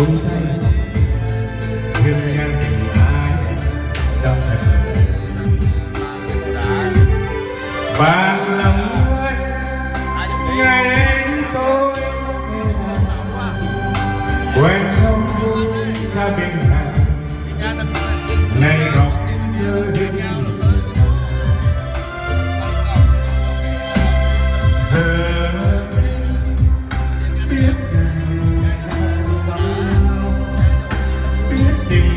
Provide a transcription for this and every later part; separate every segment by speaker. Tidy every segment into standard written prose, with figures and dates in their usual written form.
Speaker 1: chung tay dừng ngang tình ai đau thật bạn là người ngày ấy tôi quen sống vui ra bên hàng này gặp nhớ duyên giờ biết ngày nào biết tình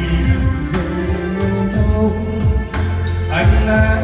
Speaker 1: về đâu anh là